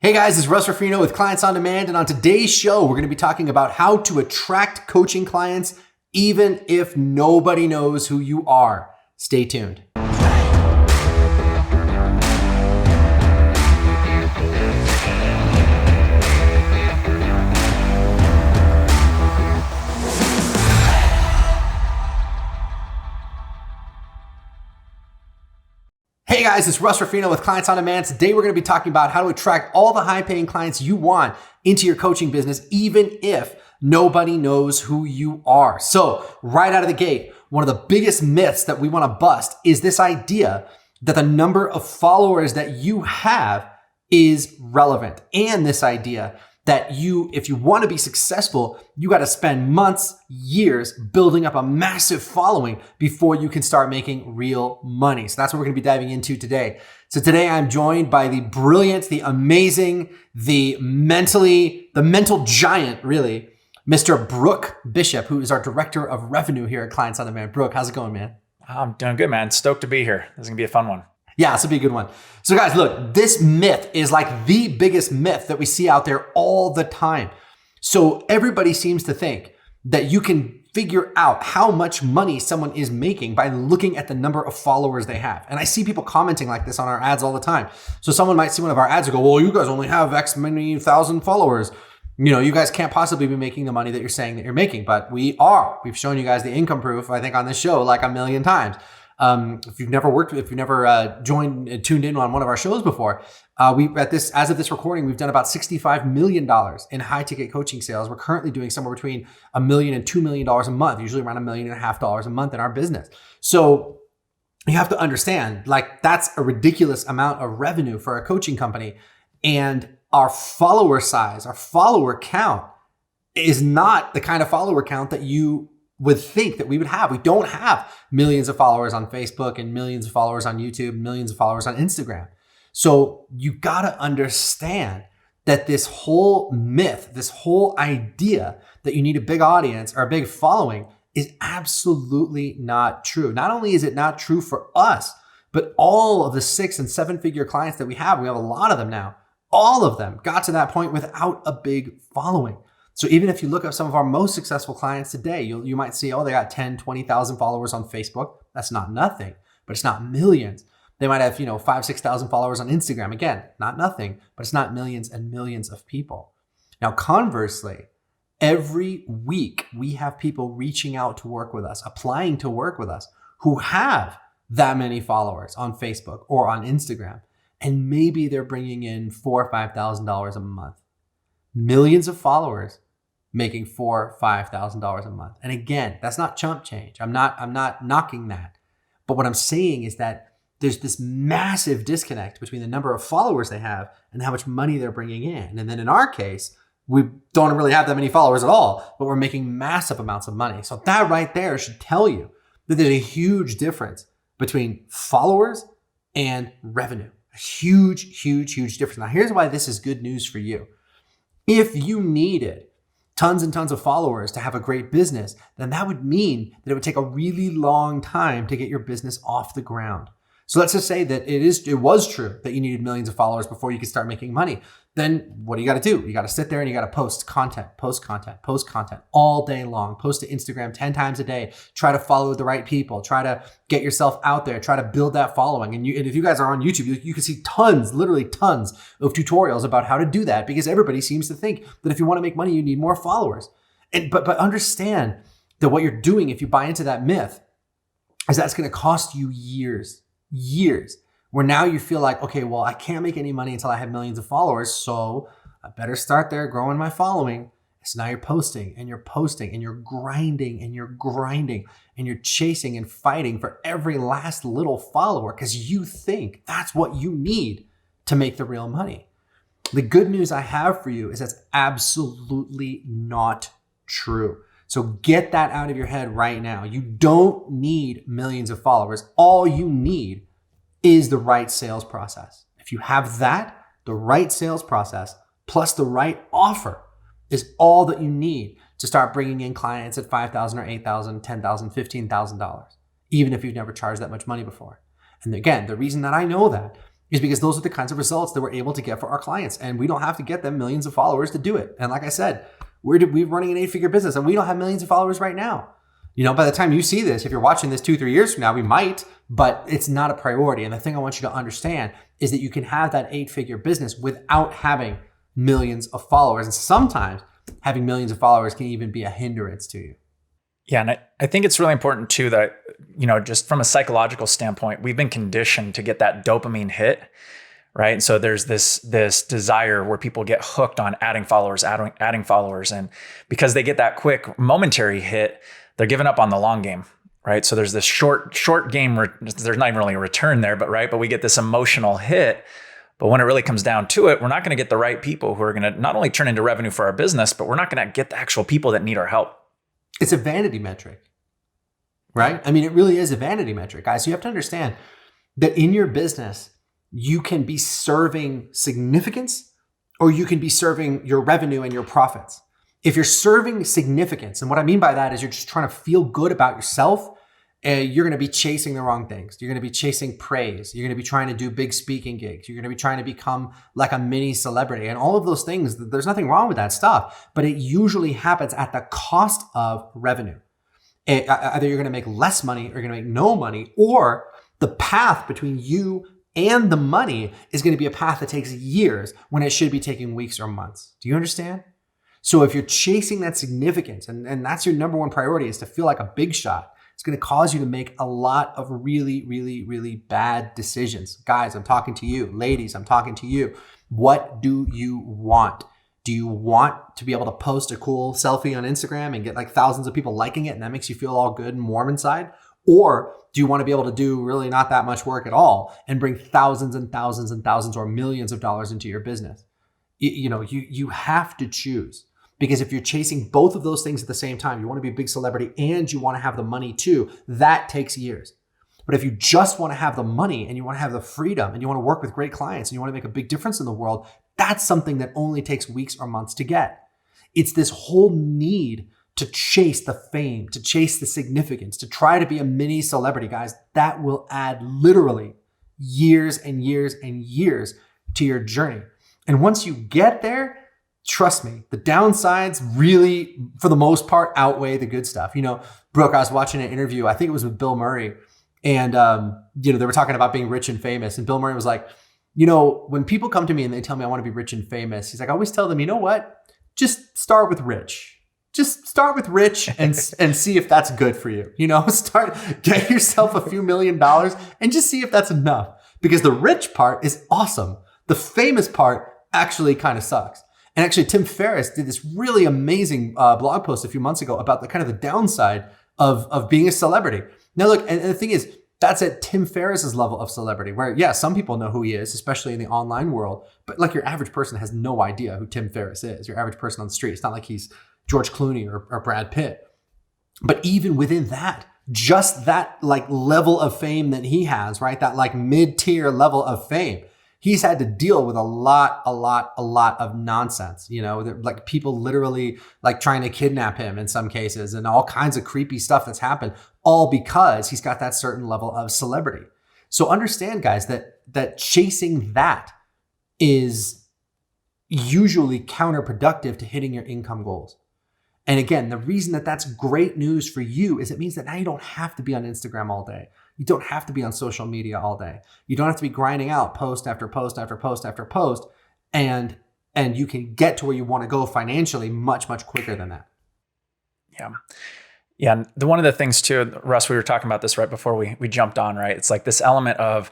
Hey guys, it's Russ Ruffino with Clients on Demand, and on today's show, we're going to be talking about how to attract coaching clients even if nobody knows who you are. Stay tuned. Hey guys, it's Russ Ruffino with Clients on Demand. Today we're going to be talking about how to attract all the high-paying clients you want into your coaching business, even if nobody knows who you are. So right out of the gate, one of the biggest myths that we want to bust is this idea that the number of followers that you have is relevant, and this idea that if you want to be successful, you got to spend months, years building up a massive following before you can start making real money. So that's what we're going to be diving into today. So today I'm joined by the brilliant, the amazing, the mental giant, really, Mr. Brooke Bishop, who is our Director of Revenue here at Clients on Demand. Brooke, how's it going, man? I'm doing good, man. Stoked to be here. This is going to be a fun one. Yeah, this will be a good one. So guys, look, this myth is like the biggest myth that we see out there all the time. So everybody seems to think that you can figure out how much money someone is making by looking at the number of followers they have. And I see people commenting like this on our ads all the time. So someone might see one of our ads and go, well, you guys only have X many thousand followers. You guys can't possibly be making the money that you're saying that you're making, but we are. We've shown you guys the income proof, I think, on this show like a million times. If you've never tuned in on one of our shows before, as of this recording, we've done about $65 million in high ticket coaching sales. We're currently doing somewhere between $1 million and $2 million a month, usually around $1.5 million a month in our business. So you have to understand, like, that's a ridiculous amount of revenue for a coaching company. And our follower size, our follower count is not the kind of follower count that you would think that we would have. We don't have millions of followers on Facebook and millions of followers on YouTube, millions of followers on Instagram. So you got to understand that this whole myth, this whole idea that you need a big audience or a big following is absolutely not true. Not only is it not true for us, but all of the 6- and 7-figure clients that we have a lot of them now, all of them got to that point without a big following. So even if you look at some of our most successful clients today, you might see, they got 10, 20,000 followers on Facebook. That's not nothing, but it's not millions. They might have, 5,000, 6,000 followers on Instagram. Again, not nothing, but it's not millions and millions of people. Now, conversely, every week we have people reaching out to work with us, applying to work with us, who have that many followers on Facebook or on Instagram. And maybe they're bringing in $4,000 or $5,000 a month. Millions of followers making $4,000 or $5,000 a month. And again, that's not chump change. I'm not knocking that. But what I'm saying is that there's this massive disconnect between the number of followers they have and how much money they're bringing in. And then in our case, we don't really have that many followers at all, but we're making massive amounts of money. So that right there should tell you that there's a huge difference between followers and revenue. A huge, huge, huge difference. Now, here's why this is good news for you. If you needed tons and tons of followers to have a great business, then that would mean that it would take a really long time to get your business off the ground. So let's just say that it was true that you needed millions of followers before you could start making money. Then what do? You got to sit there and you got to post content all day long. Post to Instagram 10 times a day. Try to follow the right people. Try to get yourself out there. Try to build that following. And if you guys are on YouTube, you can see literally tons of tutorials about how to do that, because everybody seems to think that if you want to make money, you need more followers. But understand that what you're doing, if you buy into that myth, is that's going to cost you years, where now you feel like, okay, well, I can't make any money until I have millions of followers, so I better start there growing my following. So now you're posting and you're grinding and you're chasing and fighting for every last little follower because you think that's what you need to make the real money. The good news I have for you is that's absolutely not true. So get that out of your head right now. You don't need millions of followers. All you need is the right sales process. If you have that, the right sales process plus the right offer is all that you need to start bringing in clients at $5,000 or $8,000, $10,000, $15,000, even if you've never charged that much money before. And again, the reason that I know that is because those are the kinds of results that we're able to get for our clients. And we don't have to get them millions of followers to do it. And like I said, we're running an 8-figure business and we don't have millions of followers right now. By the time you see this, if you're watching this 2-3 years from now, we might, but it's not a priority. And the thing I want you to understand is that you can have that 8-figure business without having millions of followers. And sometimes having millions of followers can even be a hindrance to you. Yeah. And I think it's really important too that, just from a psychological standpoint, we've been conditioned to get that dopamine hit, right? And so there's this desire where people get hooked on adding followers. And because they get that quick momentary hit, they're giving up on the long game, right? So there's this short game, there's not even really a return there, but we get this emotional hit. But when it really comes down to it, we're not going to get the right people who are going to not only turn into revenue for our business, but we're not going to get the actual people that need our help. It's a vanity metric, right? I mean, it really is a vanity metric, guys. You have to understand that in your business, you can be serving significance or you can be serving your revenue and your profits. If you're serving significance, and what I mean by that is you're just trying to feel good about yourself, you're going to be chasing the wrong things. You're going to be chasing praise. You're going to be trying to do big speaking gigs. You're going to be trying to become like a mini celebrity and all of those things. There's nothing wrong with that stuff, but it usually happens at the cost of revenue. Either you're going to make less money or you're going to make no money, or the path between you and the money is going to be a path that takes years when it should be taking weeks or months. Do you understand? So if you're chasing that significance and that's your number one priority is to feel like a big shot, it's going to cause you to make a lot of really, really, really bad decisions. Guys, I'm talking to you. Ladies, I'm talking to you. What do you want? Do you want to be able to post a cool selfie on Instagram and get like thousands of people liking it and that makes you feel all good and warm inside? Or do you want to be able to do really not that much work at all and bring thousands and thousands and thousands or millions of dollars into your business? You have to choose. Because if you're chasing both of those things at the same time, you want to be a big celebrity and you want to have the money too, that takes years. But if you just want to have the money and you want to have the freedom and you want to work with great clients and you want to make a big difference in the world, that's something that only takes weeks or months to get. It's this whole need to chase the fame, to chase the significance, to try to be a mini celebrity, guys. That will add literally years and years and years to your journey. And once you get there, trust me, the downsides really, for the most part, outweigh the good stuff. Brooke, I was watching an interview, I think it was with Bill Murray, and they were talking about being rich and famous. And Bill Murray was like, when people come to me and they tell me I want to be rich and famous, he's like, I always tell them, you know what? Just start with rich. Just start with rich and see if that's good for you. Get yourself a few $1 million and just see if that's enough. Because the rich part is awesome. The famous part actually kind of sucks. And actually, Tim Ferriss did this really amazing blog post a few months ago about the downside of being a celebrity. Now, look, and the thing is, that's at Tim Ferriss's level of celebrity, where, yeah, some people know who he is, especially in the online world, but like your average person has no idea who Tim Ferriss is, your average person on the street. It's not like he's George Clooney or Brad Pitt. But even within that, just that like level of fame that he has, right? That like mid-tier level of fame, he's had to deal with a lot of nonsense, like people literally like trying to kidnap him in some cases and all kinds of creepy stuff that's happened, all because he's got that certain level of celebrity. So understand, guys, that chasing that is usually counterproductive to hitting your income goals. And again, the reason that that's great news for you is it means that now you don't have to be on Instagram all day. You don't have to be on social media all day. You don't have to be grinding out post after post after post after post. And you can get to where you want to go financially much, much quicker than that. Yeah. Yeah. And one of the things too, Russ, we were talking about this right before we jumped on, right? It's like this element of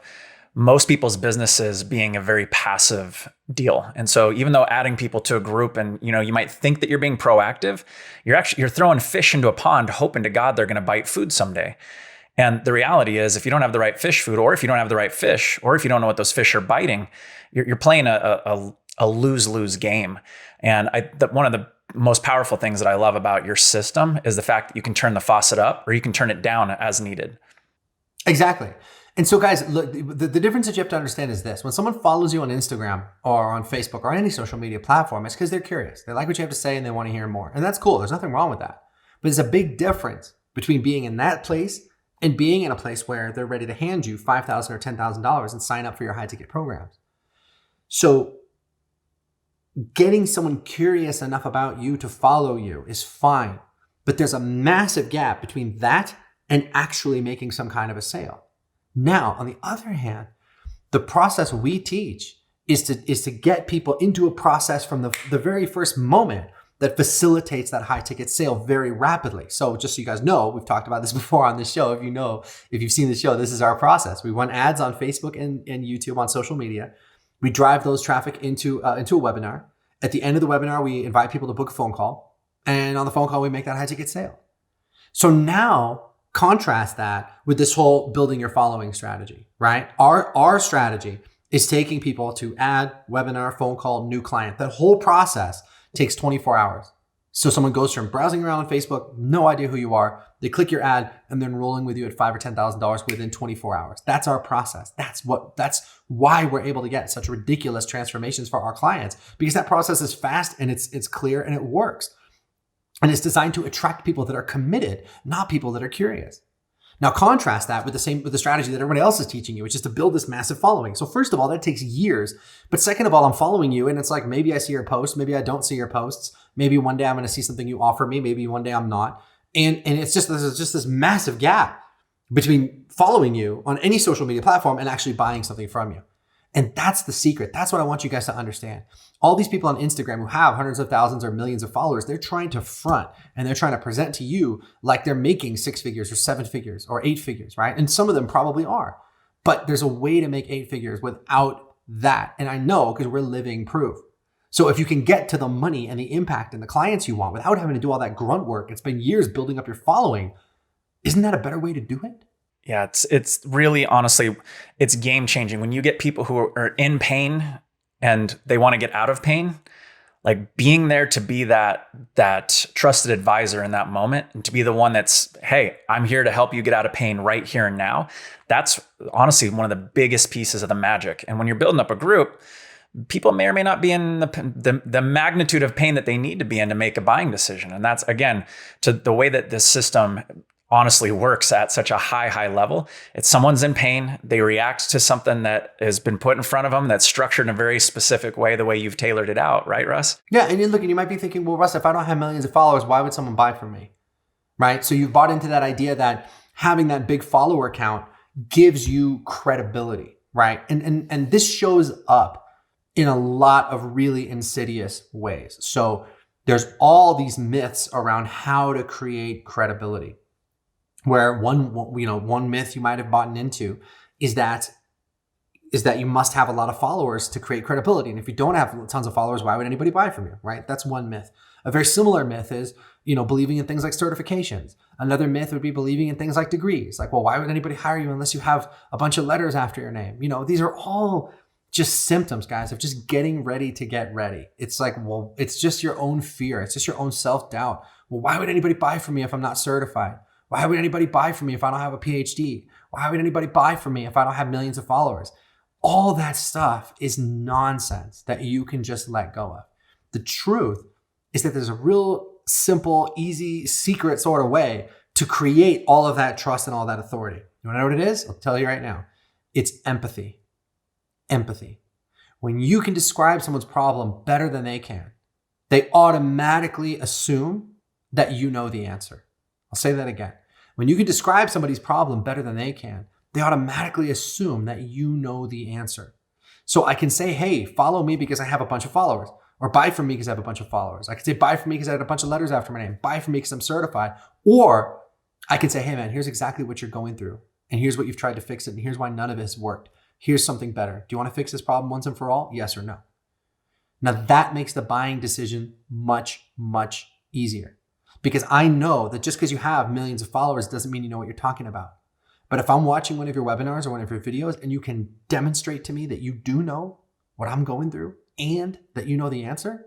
most people's businesses being a very passive deal. And so even though adding people to a group and, you might think that you're being proactive, you're throwing fish into a pond, hoping to God they're going to bite food someday. And the reality is, if you don't have the right fish food, or if you don't have the right fish, or if you don't know what those fish are biting, you're playing a lose-lose game. And one of the most powerful things that I love about your system is the fact that you can turn the faucet up or you can turn it down as needed. Exactly. And so guys, look, the difference that you have to understand is this. When someone follows you on Instagram or on Facebook or any social media platform, it's because they're curious. They like what you have to say and they want to hear more. And that's cool. There's nothing wrong with that. But there's a big difference between being in that place and being in a place where they're ready to hand you $5,000 or $10,000 and sign up for your high ticket programs. So getting someone curious enough about you to follow you is fine, but there's a massive gap between that and actually making some kind of a sale. Now, on the other hand, the process we teach is to get people into a process from the very first moment that facilitates that high ticket sale very rapidly. So just so you guys know, we've talked about this before on this show. If you've seen the show, this is our process. We run ads on Facebook and YouTube on social media. We drive those traffic into a webinar. At the end of the webinar, we invite people to book a phone call. And on the phone call, we make that high ticket sale. So now contrast that with this whole building your following strategy, right? Our strategy is taking people to ad, webinar, phone call, new client. That whole process takes 24 hours. So someone goes from browsing around on Facebook, no idea who you are. They click your ad and then rolling with you at $5,000 or $10,000 within 24 hours. That's our process. That's why we're able to get such ridiculous transformations for our clients, because that process is fast and it's clear and it works. And it's designed to attract people that are committed, not people that are curious. Now contrast that with the strategy that everybody else is teaching you, which is to build this massive following. So first of all, that takes years. But second of all, I'm following you and it's like, maybe I see your posts, maybe I don't see your posts. Maybe one day I'm going to see something you offer me. Maybe one day I'm not. And there's just this massive gap between following you on any social media platform and actually buying something from you. And that's the secret. That's what I want you guys to understand. All these people on Instagram who have hundreds of thousands or millions of followers, they're trying to front and they're trying to present to you like they're making 6 figures or 7 figures or 8 figures, right? And some of them probably are. But there's a way to make 8 figures without that. And I know because we're living proof. So if you can get to the money and the impact and the clients you want without having to do all that grunt work, it's been years building up your following. Isn't that a better way to do it? Yeah, it's really, honestly, it's game changing. When you get people who are in pain and they want to get out of pain, like being there to be that trusted advisor in that moment and to be the one that's, hey, I'm here to help you get out of pain right here and now. That's honestly one of the biggest pieces of the magic. And when you're building up a group, people may or may not be in the magnitude of pain that they need to be in to make a buying decision. And that's, again, to the way that this system honestly works at such a high level. It's someone's in pain. They react to something that has been put in front of them that's structured in a very specific way, the way you've tailored it out. Right, Russ? Yeah. And you might be thinking, well, Russ, if I don't have millions of followers, why would someone buy from me? Right. So you've bought into that idea that having that big follower count gives you credibility. Right. And this shows up in a lot of really insidious ways. So there's all these myths around how to create credibility. Where one myth you might have bought into is that you must have a lot of followers to create credibility. And if you don't have tons of followers, why would anybody buy from you, right? That's one myth. A very similar myth is, believing in things like certifications. Another myth would be believing in things like degrees. Like, well, why would anybody hire you unless you have a bunch of letters after your name? These are all just symptoms, guys, of just getting ready to get ready. It's like, well, it's just your own fear. It's just your own self-doubt. Well, why would anybody buy from me if I'm not certified? Why would anybody buy from me if I don't have a PhD? Why would anybody buy from me if I don't have millions of followers? All that stuff is nonsense that you can just let go of. The truth is that there's a real simple, easy, secret sort of way to create all of that trust and all that authority. You want to know what it is? I'll tell you right now. It's empathy. Empathy. When you can describe someone's problem better than they can, they automatically assume that you know the answer. I'll say that again. When you can describe somebody's problem better than they can, they automatically assume that you know the answer. So I can say, hey, follow me because I have a bunch of followers. Or buy from me because I have a bunch of followers. I can say, buy from me because I have a bunch of letters after my name. Buy from me because I'm certified. Or I can say, hey man, here's exactly what you're going through. And here's what you've tried to fix it. And here's why none of it has worked. Here's something better. Do you want to fix this problem once and for all? Yes or no? Now that makes the buying decision much, much easier. Because I know that just because you have millions of followers doesn't mean you know what you're talking about. But if I'm watching one of your webinars or one of your videos and you can demonstrate to me that you do know what I'm going through and that you know the answer,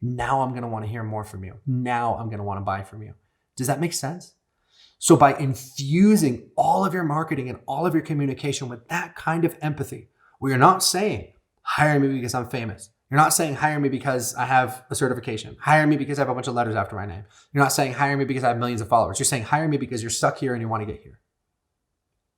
now I'm going to want to hear more from you. Now I'm going to want to buy from you. Does that make sense? So by infusing all of your marketing and all of your communication with that kind of empathy, where you're not saying, hire me because I'm famous. You're not saying hire me because I have a certification. Hire me because I have a bunch of letters after my name. You're not saying hire me because I have millions of followers. You're saying hire me because you're stuck here and you want to get here.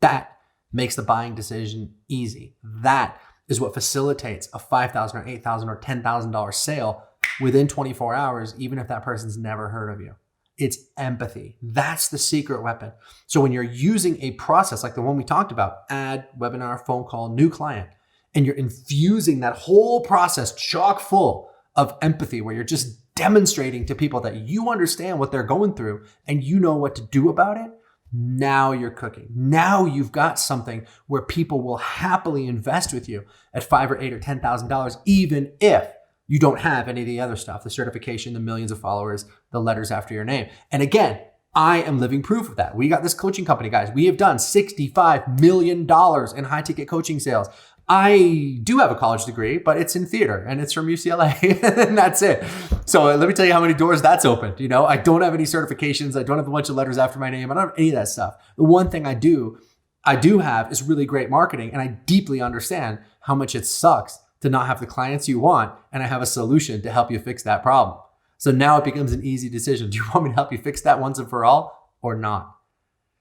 That makes the buying decision easy. That is what facilitates a $5,000 or $8,000 or $10,000 sale within 24 hours, even if that person's never heard of you. It's empathy. That's the secret weapon. So when you're using a process like the one we talked about, ad, webinar, phone call, new client, and you're infusing that whole process chock full of empathy, where you're just demonstrating to people that you understand what they're going through and you know what to do about it, now you're cooking. Now you've got something where people will happily invest with you at $5,000 or $8,000 or $10,000, even if you don't have any of the other stuff, the certification, the millions of followers, the letters after your name. And again, I am living proof of that. We got this coaching company, guys. We have done $65 million in high ticket coaching sales. I do have a college degree, but it's in theater and it's from UCLA and that's it. So let me tell you how many doors that's opened. You know, I don't have any certifications. I don't have a bunch of letters after my name. I don't have any of that stuff. The one thing I do have is really great marketing, and I deeply understand how much it sucks to not have the clients you want. And I have a solution to help you fix that problem. So now it becomes an easy decision. Do you want me to help you fix that once and for all or not?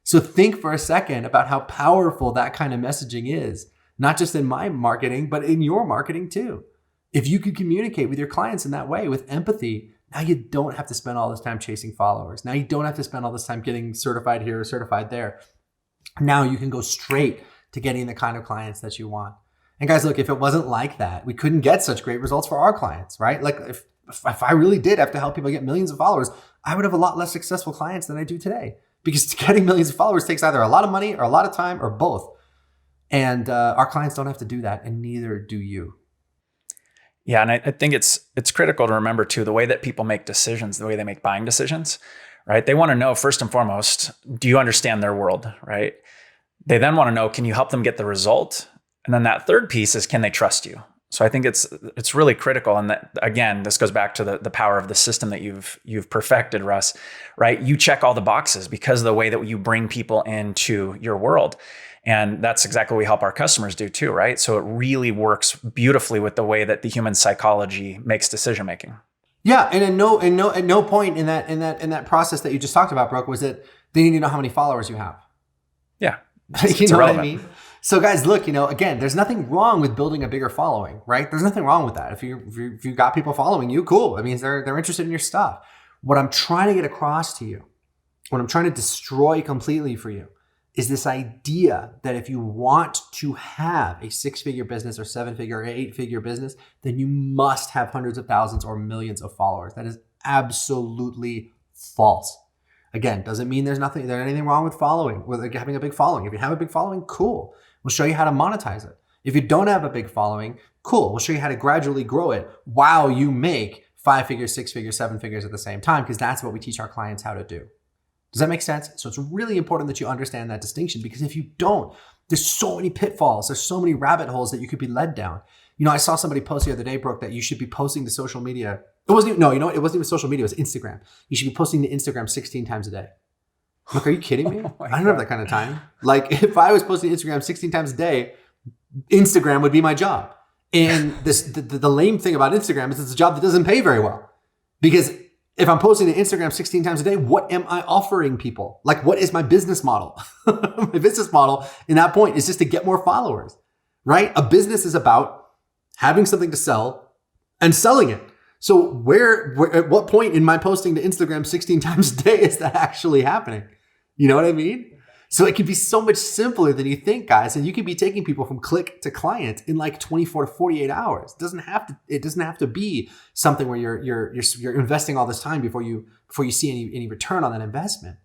So think for a second about how powerful that kind of messaging is. Not just in my marketing, but in your marketing too. If you could communicate with your clients in that way with empathy, now you don't have to spend all this time chasing followers. Now you don't have to spend all this time getting certified here or certified there. Now you can go straight to getting the kind of clients that you want. And guys, look, if it wasn't like that, we couldn't get such great results for our clients, right? Like if I really did have to help people get millions of followers, I would have a lot less successful clients than I do today, because getting millions of followers takes either a lot of money or a lot of time or both. And our clients don't have to do that, and neither do you. Yeah, and I think it's critical to remember too, the way that people make decisions, the way they make buying decisions, right? They want to know first and foremost, do you understand their world, right? They then want to know, can you help them get the result? And then that third piece is, can they trust you? So I think it's really critical. And that, again, this goes back to the power of the system that you've perfected, Russ, right? You check all the boxes because of the way that you bring people into your world. And that's exactly what we help our customers do too, right? So it really works beautifully with the way that the human psychology makes decision making. Yeah, and at no point in that process that you just talked about, Brooke, was that they need to know how many followers you have. Yeah, you know irrelevant. What I mean? So guys, look, again, there's nothing wrong with building a bigger following, right? There's nothing wrong with that. If you got people following you, cool. It means they're interested in your stuff. What I'm trying to get across to you, what I'm trying to destroy completely for you, is this idea that if you want to have a 6-figure business or 7-figure or 8-figure business, then you must have hundreds of thousands or millions of followers. That is absolutely false. Again, doesn't mean there's anything wrong with following, with having a big following. If you have a big following, cool. We'll show you how to monetize it. If you don't have a big following, cool. We'll show you how to gradually grow it while you make 5 figures, 6 figures, 7 figures at the same time, because that's what we teach our clients how to do. Does that make sense? So it's really important that you understand that distinction, because if you don't, there's so many pitfalls. There's so many rabbit holes that you could be led down. I saw somebody post the other day, Brooke, that you should be posting to social media. It wasn't even social media. It was Instagram. You should be posting to Instagram 16 times a day. Look, are you kidding me? I don't have that kind of time. Like, if I was posting to Instagram 16 times a day, Instagram would be my job. And the lame thing about Instagram is it's a job that doesn't pay very well, because if I'm posting to Instagram 16 times a day, what am I offering people? Like, what is my business model? My business model in that point is just to get more followers, right? A business is about having something to sell and selling it. So where at what point in my posting to Instagram 16 times a day is that actually happening? You know what I mean? So it can be so much simpler than you think, guys. And you can be taking people from click to client in like 24 to 48 hours. It doesn't have to be something where you're investing all this time before you see any return on that investment.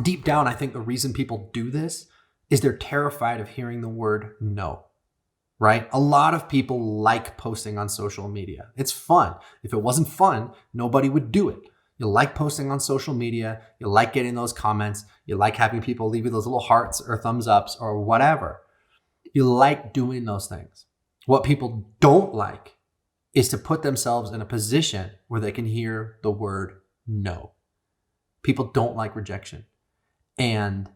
Deep down, I think the reason people do this is they're terrified of hearing the word no, right? A lot of people like posting on social media. It's fun. If it wasn't fun, nobody would do it. You like posting on social media. You like getting those comments. You like having people leave you those little hearts or thumbs ups or whatever. You like doing those things. What people don't like is to put themselves in a position where they can hear the word no. People don't like rejection. And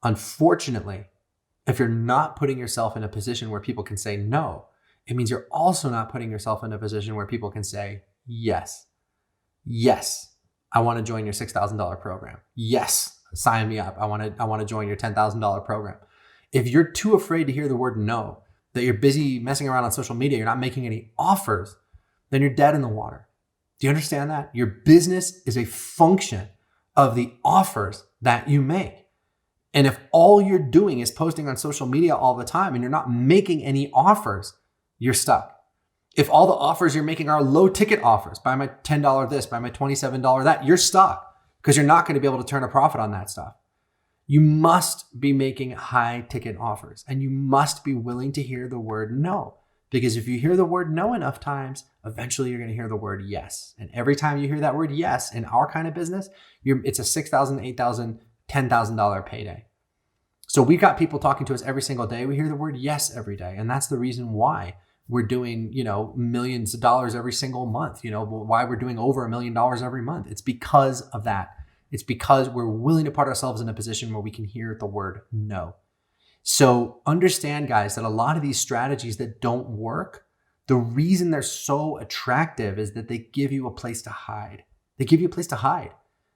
unfortunately, if you're not putting yourself in a position where people can say no, it means you're also not putting yourself in a position where people can say, yes, I want to join your $6,000 program. Yes, sign me up. I want to join your $10,000 program. If you're too afraid to hear the word no, that you're busy messing around on social media, you're not making any offers, then you're dead in the water. Do you understand that? Your business is a function of the offers that you make. And if all you're doing is posting on social media all the time and you're not making any offers, you're stuck. If all the offers you're making are low ticket offers, buy my $10 this, buy my $27 that, you're stuck because you're not going to be able to turn a profit on that stuff. You must be making high ticket offers and you must be willing to hear the word no. Because if you hear the word no enough times, eventually you're going to hear the word yes. And every time you hear that word yes in our kind of business, it's a $6,000, $8,000, $10,000 payday. So we've got people talking to us every single day. We hear the word yes every day. And that's the reason why we're doing, millions of dollars every single month, why we're doing over $1 million every month. It's because of that. It's because we're willing to put ourselves in a position where we can hear the word no. So understand, guys, that a lot of these strategies that don't work, the reason they're so attractive is that they give you a place to hide. They give you a place to hide.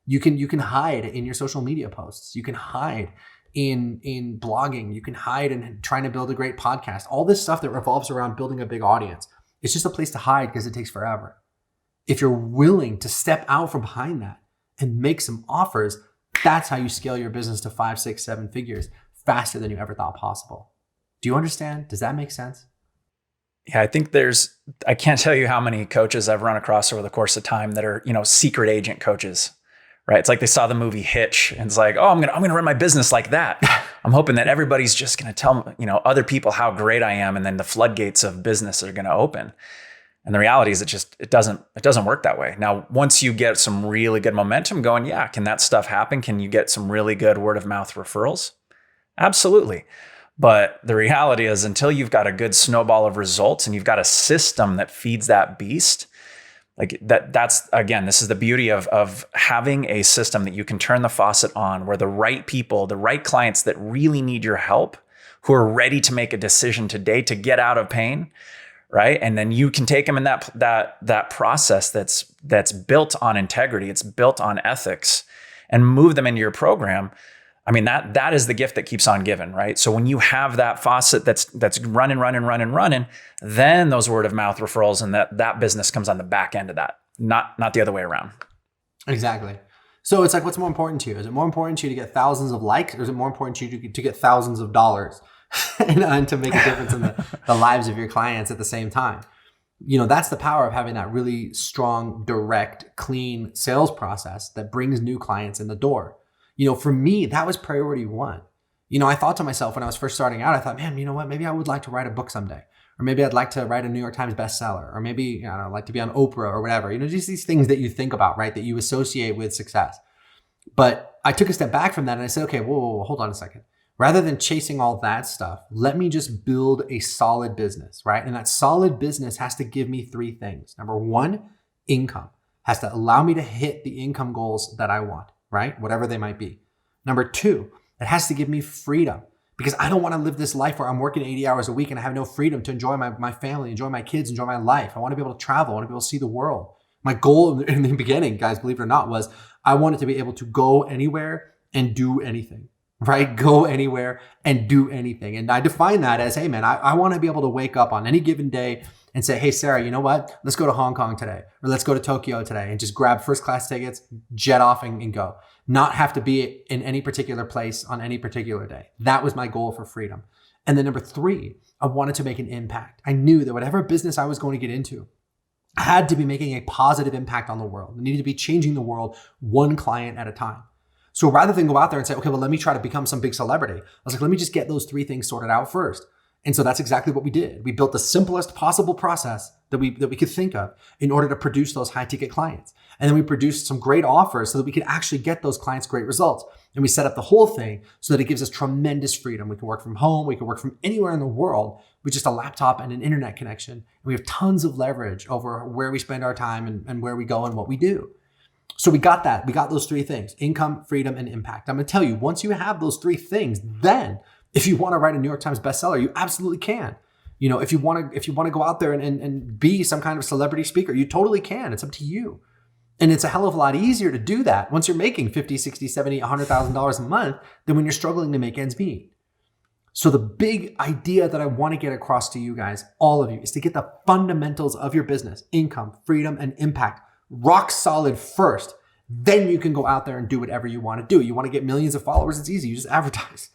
You can hide in your social media posts. You can hide in blogging. You can hide in trying to build a great podcast. All this stuff that revolves around building a big audience. It's just a place to hide because it takes forever. If you're willing to step out from behind that and make some offers, that's how you scale your business to 5, 6, 7 figures faster than you ever thought possible. Do you understand? Does that make sense? Yeah, I think I can't tell you how many coaches I've run across over the course of time that are, secret agent coaches, right? It's like they saw the movie Hitch and it's like, oh, I'm going to run my business like that. I'm hoping that everybody's just going to tell, other people how great I am. And then the floodgates of business are going to open. And the reality is it doesn't work that way. Now, once you get some really good momentum going, yeah, can that stuff happen? Can you get some really good word of mouth referrals? Absolutely. But the reality is until you've got a good snowball of results and you've got a system that feeds that beast, like that's, again, this is the beauty of having a system that you can turn the faucet on where the right people, the right clients that really need your help, who are ready to make a decision today to get out of pain, right? And then you can take them in that process that's built on integrity, it's built on ethics, and move them into your program. I mean, that is the gift that keeps on giving, right? So when you have that faucet that's running, then those word of mouth referrals and that business comes on the back end of that, not the other way around. Exactly. So it's like, what's more important to you? Is it more important to you to get thousands of likes, or is it more important to you to get thousands of dollars and to make a difference in the lives of your clients at the same time? That's the power of having that really strong, direct, clean sales process that brings new clients in the door. For me, that was priority one. I thought to myself when I was first starting out, I thought, man, you know what? Maybe I would like to write a book someday. Or maybe I'd like to write a New York Times bestseller. Or maybe, I'd like to be on Oprah or whatever. Just these things that you think about, right? That you associate with success. But I took a step back from that and I said, okay, whoa, hold on a second. Rather than chasing all that stuff, let me just build a solid business, right? And that solid business has to give me 3 things. Number 1, income. Has to allow me to hit the income goals that I want, right? Whatever they might be. Number 2, it has to give me freedom, because I don't want to live this life where I'm working 80 hours a week and I have no freedom to enjoy my family, enjoy my kids, enjoy my life. I want to be able to travel. I want to be able to see the world. My goal in the beginning, guys, believe it or not, was I wanted to be able to go anywhere and do anything, right? Go anywhere and do anything. And I define that as, hey man, I want to be able to wake up on any given day and say, hey, Sarah, you know what? Let's go to Hong Kong today, or let's go to Tokyo today, and just grab first class tickets, jet off and go. Not have to be in any particular place on any particular day. That was my goal for freedom. And then number 3, I wanted to make an impact. I knew that whatever business I was going to get into, I had to be making a positive impact on the world. I needed to be changing the world one client at a time. So rather than go out there and say, okay, well, let me try to become some big celebrity, I was like, let me just get those 3 things sorted out first. And so that's exactly what we did. We built the simplest possible process that we could think of in order to produce those high ticket clients. And then we produced some great offers so that we could actually get those clients great results. And we set up the whole thing so that it gives us tremendous freedom. We can work from home. We can work from anywhere in the world with just a laptop and an internet connection. And we have tons of leverage over where we spend our time and where we go and what we do. So we got that. We got those 3 things: income, freedom, and impact. I'm going to tell you, once you have those 3 things, then if you want to write a New York Times bestseller, you absolutely can. If you want to go out there and be some kind of celebrity speaker, you totally can. It's up to you. And it's a hell of a lot easier to do that once you're making $50, $60, $70, $100,000 a month than when you're struggling to make ends meet. So the big idea that I want to get across to you guys, all of you, is to get the fundamentals of your business, income, freedom, and impact rock solid first. Then you can go out there and do whatever you want to do. You want to get millions of followers, it's easy. You just advertise.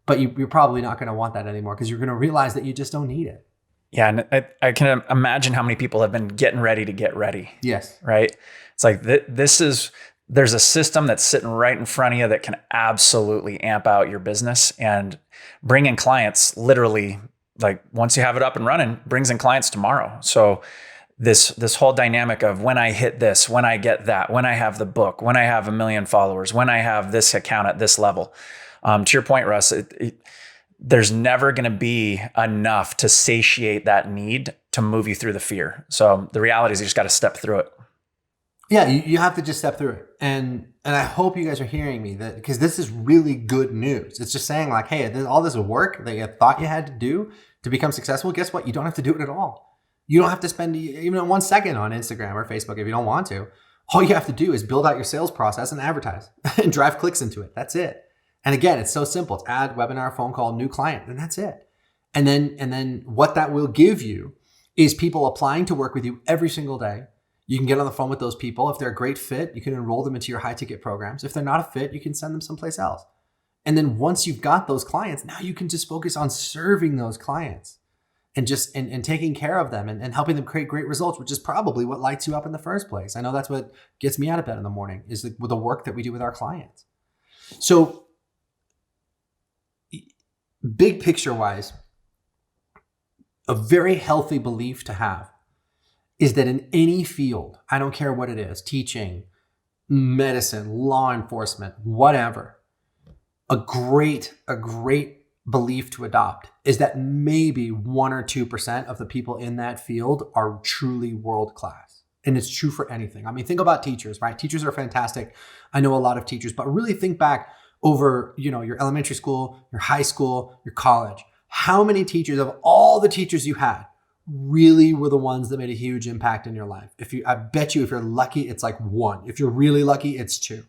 But you're probably not going to want that anymore because you're going to realize that you just don't need it. Yeah, and I can imagine how many people have been getting ready to get ready. Yes. Right? It's like there's a system that's sitting right in front of you that can absolutely amp out your business and bring in clients literally, like once you have it up and running, brings in clients tomorrow. So this whole dynamic of when I hit this, when I get that, when I have the book, when I have 1 million followers, when I have this account at this level. To your point, Russ, there's never going to be enough to satiate that need to move you through the fear. So the reality is you just got to step through it. Yeah, you have to just step through it. And I hope you guys are hearing me, that because this is really good news. It's just saying like, hey, all this work that you thought you had to do to become successful, guess what? You don't have to do it at all. You don't have to spend even 1 second on Instagram or Facebook if you don't want to. All you have to do is build out your sales process and advertise and drive clicks into it. That's it. And again, it's so simple. It's ad, webinar, phone call, new client, and that's it. And then what that will give you is people applying to work with you every single day. You can get on the phone with those people. If they're a great fit, you can enroll them into your high ticket programs. If they're not a fit, you can send them someplace else. And then once you've got those clients, now you can just focus on serving those clients and just and taking care of them and helping them create great results, which is probably what lights you up in the first place. I know that's what gets me out of bed in the morning, is the work that we do with our clients. So big picture wise, a very healthy belief to have is that in any field, I don't care what it is, teaching, medicine, law enforcement, whatever, a great belief to adopt is that maybe 1 or 2% of the people in that field are truly world-class. And it's true for anything. I mean, think about teachers, right? Teachers are fantastic. I know a lot of teachers, but really think back over, your elementary school, your high school, your college. How many teachers of all the teachers you had really were the ones that made a huge impact in your life? I bet you if you're lucky, it's like 1. If you're really lucky, it's 2.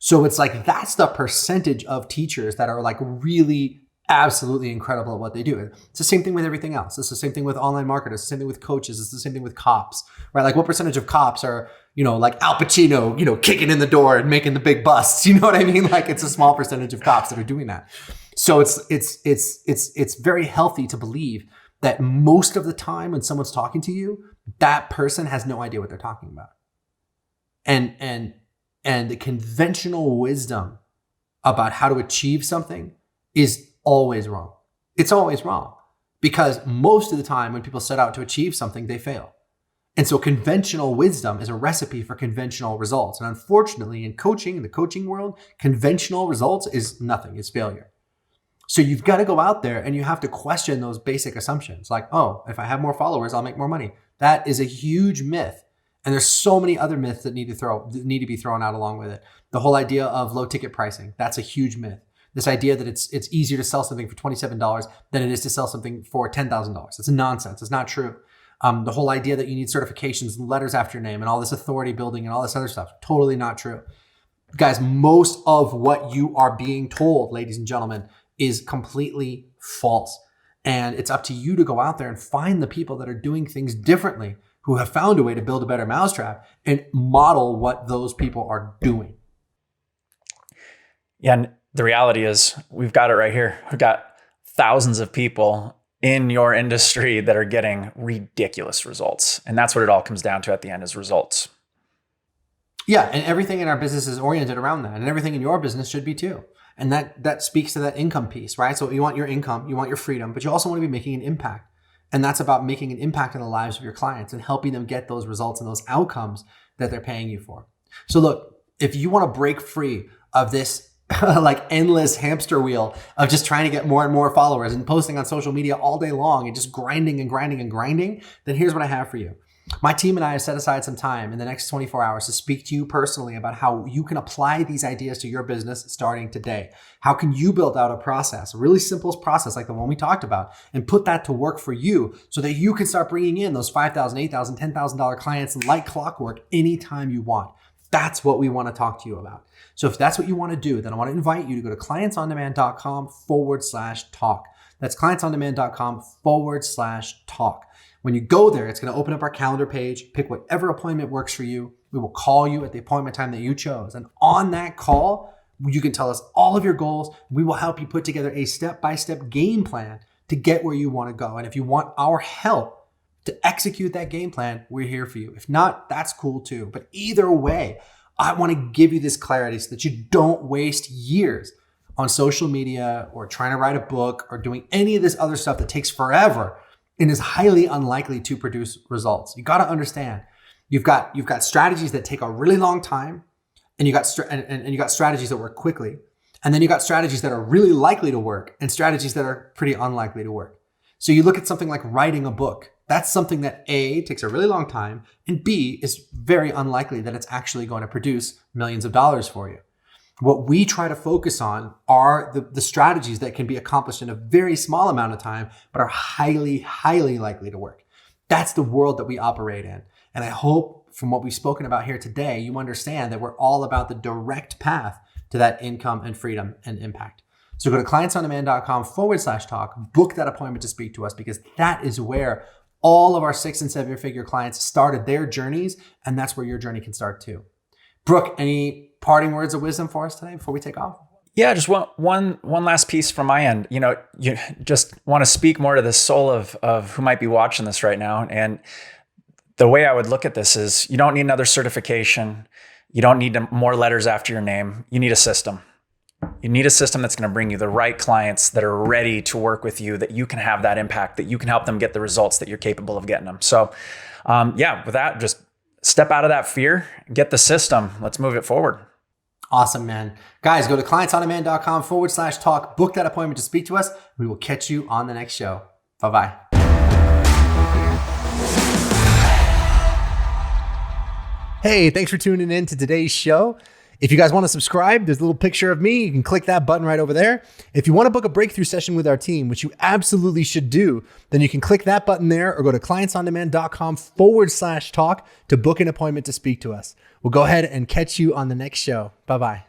So it's like, that's the percentage of teachers that are like really absolutely incredible at what they do. It's the same thing with everything else. It's the same thing with online marketers. It's the same thing with coaches. It's the same thing with cops, right? Like what percentage of cops are, like Al Pacino, kicking in the door and making the big busts? You know what I mean? Like it's a small percentage of cops that are doing that. So it's very healthy to believe that most of the time when someone's talking to you, that person has no idea what they're talking about. And the conventional wisdom about how to achieve something is always wrong. It's always wrong because most of the time when people set out to achieve something, they fail. And so conventional wisdom is a recipe for conventional results. And unfortunately, in the coaching world, conventional results is nothing. It's failure. So you've got to go out there and you have to question those basic assumptions. Like, oh, if I have more followers, I'll make more money. That is a huge myth. And there's so many other myths that need to be thrown out along with it. The whole idea of low ticket pricing, that's a huge myth. This idea that it's easier to sell something for $27 than it is to sell something for $10,000. It's nonsense. It's not true. The whole idea that you need certifications and letters after your name and all this authority building and all this other stuff, totally not true. Guys, most of what you are being told, ladies and gentlemen, is completely false. And it's up to you to go out there and find the people that are doing things differently, who have found a way to build a better mousetrap and model what those people are doing. Yeah, and the reality is we've got it right here. We've got thousands of people in your industry that are getting ridiculous results. And that's what it all comes down to at the end, is results. Yeah, and everything in our business is oriented around that. And everything in your business should be too. And that speaks to that income piece, right? So you want your income, you want your freedom, but you also want to be making an impact. And that's about making an impact in the lives of your clients and helping them get those results and those outcomes that they're paying you for. So look, if you want to break free of this like endless hamster wheel of just trying to get more and more followers and posting on social media all day long and just grinding, then here's what I have for you. My team and I have set aside some time in the next 24 hours to speak to you personally about how you can apply these ideas to your business starting today. How can you build out a process, a really simple process like the one we talked about, and put that to work for you so that you can start bringing in those $5,000, $8,000, $10,000 clients like clockwork anytime you want. That's what we want to talk to you about. So if that's what you want to do, then I want to invite you to go to clientsondemand.com/talk. That's clientsondemand.com/talk. When you go there, it's going to open up our calendar page, pick whatever appointment works for you. We will call you at the appointment time that you chose. And on that call, you can tell us all of your goals. We will help you put together a step-by-step game plan to get where you want to go. And if you want our help to execute that game plan, we're here for you. If not, that's cool too. But either way, I want to give you this clarity so that you don't waste years on social media or trying to write a book or doing any of this other stuff that takes forever and is highly unlikely to produce results. You got to understand, you've got strategies that take a really long time, and you got strategies that work quickly, and then you got strategies that are really likely to work and strategies that are pretty unlikely to work. So you look at something like writing a book. That's something that A, takes a really long time, and B, is very unlikely that it's actually going to produce millions of dollars for you. What we try to focus on are the strategies that can be accomplished in a very small amount of time, but are highly, highly likely to work. That's the world that we operate in. And I hope from what we've spoken about here today, you understand that we're all about the direct path to that income and freedom and impact. So go to clientsondemand.com/talk, book that appointment to speak to us, because that is where all of our 6 and 7 figure clients started their journeys. And that's where your journey can start too. Brooke, any parting words of wisdom for us today before we take off? Yeah, just one last piece from my end. You just want to speak more to the soul of who might be watching this right now. And the way I would look at this is, you don't need another certification. You don't need more letters after your name. You need a system. You need a system that's going to bring you the right clients that are ready to work with you, that you can have that impact, that you can help them get the results that you're capable of getting them. So with that, just step out of that fear, get the system. Let's move it forward. Awesome, man. Guys, go to clientsondemand.com/talk, book that appointment to speak to us. We will catch you on the next show. Bye-bye. Hey, thanks for tuning in to today's show. If you guys want to subscribe, there's a little picture of me. You can click that button right over there. If you want to book a breakthrough session with our team, which you absolutely should do, then you can click that button there or go to clientsondemand.com/talk to book an appointment to speak to us. We'll go ahead and catch you on the next show. Bye-bye.